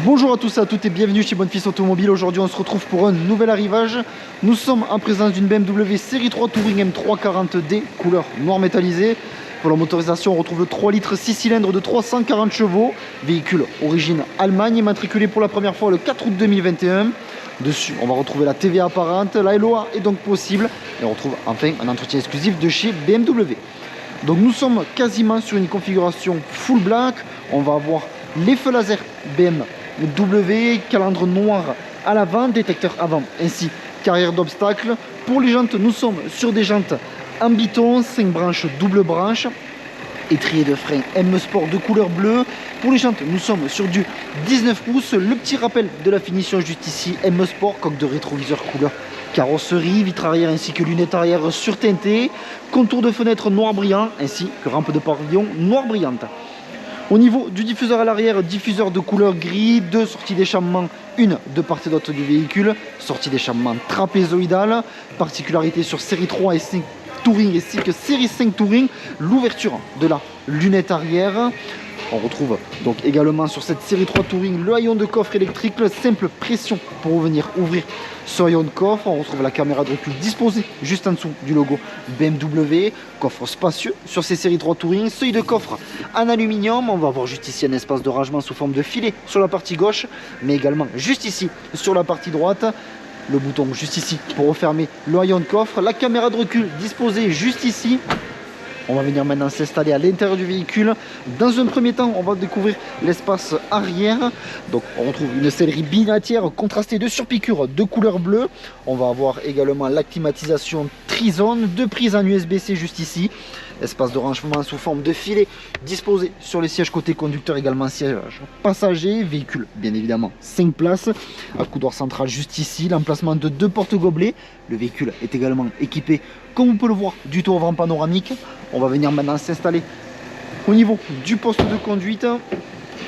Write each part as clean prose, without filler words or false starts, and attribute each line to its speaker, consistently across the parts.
Speaker 1: Bonjour à tous et à toutes et bienvenue chez Bonfils Automobile. Aujourd'hui on se retrouve pour un nouvel arrivage. Nous sommes en présence d'une BMW Série 3 Touring M340D couleur noir métallisé. Pour la motorisation on retrouve le 3 litres 6 cylindres de 340 chevaux. Véhicule origine Allemagne, immatriculé pour la première fois le 4 août 2021. Dessus on va retrouver la TVA apparente, la LOA est donc possible. Et on retrouve enfin un entretien exclusif de chez BMW. Donc nous sommes quasiment sur une configuration full black. On va avoir les feux laser BMW, calandre noir à l'avant, détecteur avant ainsi qu'arrière d'obstacles. Pour les jantes, nous sommes sur des jantes en biton, 5 branches double branche, étrier de frein M Sport de couleur bleue. Pour les jantes, nous sommes sur du 19 pouces. Le petit rappel de la finition juste ici, M Sport, coque de rétroviseur couleur carrosserie, vitre arrière ainsi que lunettes arrière surteintées, contour de fenêtre noir brillant ainsi que rampe de pavillon noir brillante. Au niveau du diffuseur à l'arrière, diffuseur de couleur gris, deux sorties d'échappement, une de part et d'autre du véhicule, sortie d'échappement trapézoïdale. Particularité sur série 3 et 5 Touring ainsi que série 5 Touring, l'ouverture de la lunette arrière. On retrouve donc également sur cette série 3 Touring le haillon de coffre électrique, simple pression pour venir ouvrir ce haillon de coffre. On retrouve la caméra de recul disposée juste en dessous du logo BMW. Coffre spacieux sur ces séries 3 Touring, seuil de coffre en aluminium. On va avoir juste ici un espace de rangement sous forme de filet sur la partie gauche, mais également juste ici sur la partie droite. Le bouton juste ici pour refermer le haillon de coffre. La caméra de recul disposée juste ici. On va venir maintenant s'installer à l'intérieur du véhicule. Dans un premier temps, on va découvrir l'espace arrière. Donc on retrouve une sellerie binatière contrastée de surpiqûres de couleur bleue. On va avoir également la climatisation Trizone, deux prises en USB-C juste ici. Espace de rangement sous forme de filet disposé sur les sièges côté conducteur, également siège passager. Véhicule bien évidemment 5 places. Accoudoir central juste ici, l'emplacement de deux porte-gobelets. Le véhicule est également équipé, comme on peut le voir, du toit avant panoramique. On va venir maintenant s'installer au niveau du poste de conduite.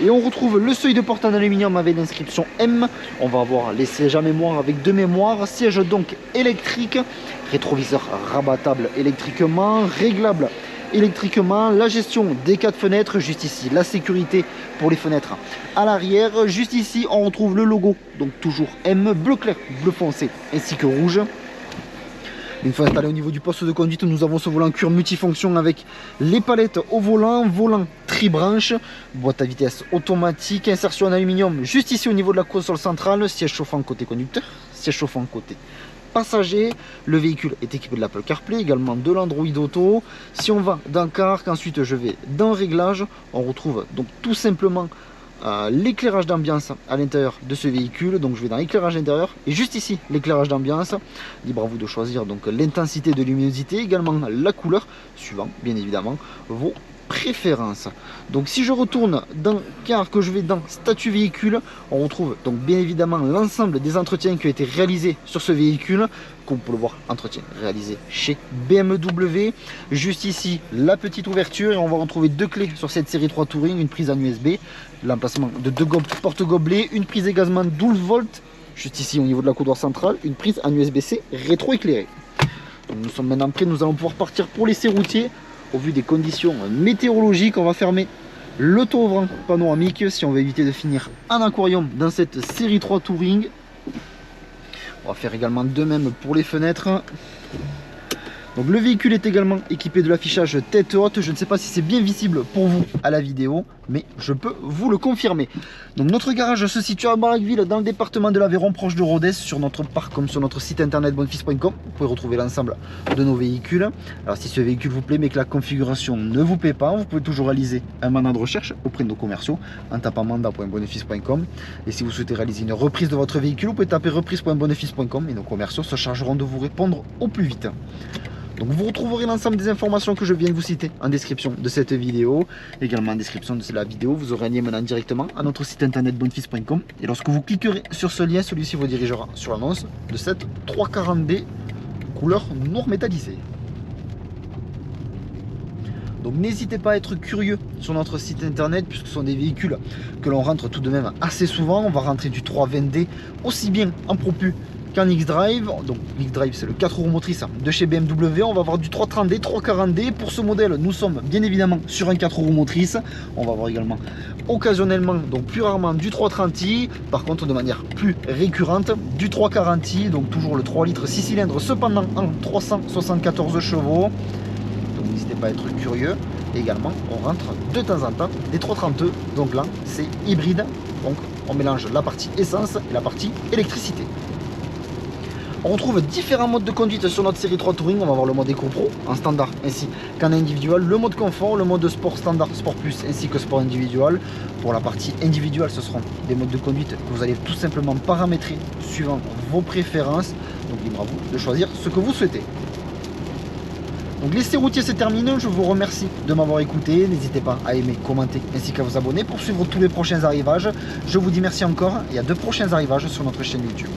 Speaker 1: Et on retrouve le seuil de porte en aluminium avec l'inscription M. On va avoir les sièges à mémoire avec deux mémoires. Siège donc électrique. Rétroviseur rabattable électriquement. Réglable électriquement. La gestion des 4 fenêtres. Juste ici, la sécurité pour les fenêtres à l'arrière. Juste ici, on retrouve le logo. Donc toujours M, bleu clair, bleu foncé ainsi que rouge. Une fois installé au niveau du poste de conduite, nous avons ce volant cuir multifonction avec les palettes au volant, volant tri-branche, boîte à vitesse automatique, insertion en aluminium juste ici au niveau de la console centrale, siège chauffant côté conducteur, siège chauffant côté passager. Le véhicule est équipé de l'Apple CarPlay, également de l'Android Auto. Si on va dans Car, ensuite je vais dans Réglage, on retrouve donc tout simplement l'éclairage d'ambiance à l'intérieur de ce véhicule. Donc je vais dans l'éclairage intérieur et juste ici l'éclairage d'ambiance. Libre à vous de choisir donc l'intensité de luminosité, également la couleur, suivant bien évidemment vos préférences. Donc si je retourne dans Car, que je vais dans statut véhicule, on retrouve donc bien évidemment l'ensemble des entretiens qui ont été réalisés sur ce véhicule. Comme vous pouvez le voir, entretien réalisé chez BMW. Juste ici la petite ouverture et on va retrouver deux clés sur cette série 3 Touring, une prise en USB, l'emplacement de deux porte-gobelets, une prise également 12 volts juste ici au niveau de la coudoir centrale, une prise en USB-C rétro-éclairée. Nous sommes maintenant prêts, nous allons pouvoir partir pour l'essai routier. Au vu des conditions météorologiques, on va fermer le toit ouvrant panoramique si on veut éviter de finir en aquarium dans cette série 3 Touring. On va faire également de même pour les fenêtres. Donc le véhicule est également équipé de l'affichage tête haute. Je ne sais pas si c'est bien visible pour vous à la vidéo, mais je peux vous le confirmer. Donc notre garage se situe à Baraqueville, dans le département de l'Aveyron, proche de Rodez. Sur notre parc comme sur notre site internet bonfils.com, vous pouvez retrouver l'ensemble de nos véhicules. Alors si ce véhicule vous plaît mais que la configuration ne vous plaît pas, vous pouvez toujours réaliser un mandat de recherche auprès de nos commerciaux en tapant mandat.bonfils.com. Et si vous souhaitez réaliser une reprise de votre véhicule, vous pouvez taper reprise.bonfils.com et nos commerciaux se chargeront de vous répondre au plus vite. Donc vous retrouverez l'ensemble des informations que je viens de vous citer en description de cette vidéo. Également en description de la vidéo, vous aurez un lien maintenant directement à notre site internet bonfils.com. Et lorsque vous cliquerez sur ce lien, celui-ci vous dirigera sur l'annonce de cette 340D couleur noir métallisé. Donc n'hésitez pas à être curieux sur notre site internet, puisque ce sont des véhicules que l'on rentre tout de même assez souvent. On va rentrer du 320D aussi bien en propu qu'en X-Drive. Donc l'X-Drive c'est le 4 roues motrices de chez BMW. On va avoir du 330D, 340D. Pour ce modèle, nous sommes bien évidemment sur un 4 roues motrices. On va avoir également occasionnellement, donc plus rarement, du 330i. Par contre de manière plus récurrente, du 340i. Donc toujours le 3 litres 6 cylindres, cependant en 374 chevaux. Donc n'hésitez pas à être curieux. Et également, on rentre de temps en temps des 330E. Donc là, c'est hybride. Donc on mélange la partie essence et la partie électricité. On retrouve différents modes de conduite sur notre série 3 Touring. On va avoir le mode Eco Pro en standard ainsi qu'en individuel, le mode confort, le mode sport standard, sport plus ainsi que sport individuel. Pour la partie individuelle, ce seront des modes de conduite que vous allez tout simplement paramétrer suivant vos préférences. Donc libre à vous de choisir ce que vous souhaitez. Donc l'essai routier c'est terminé, je vous remercie de m'avoir écouté, n'hésitez pas à aimer, commenter ainsi qu'à vous abonner pour suivre tous les prochains arrivages. Je vous dis merci encore et à de prochains arrivages sur notre chaîne YouTube.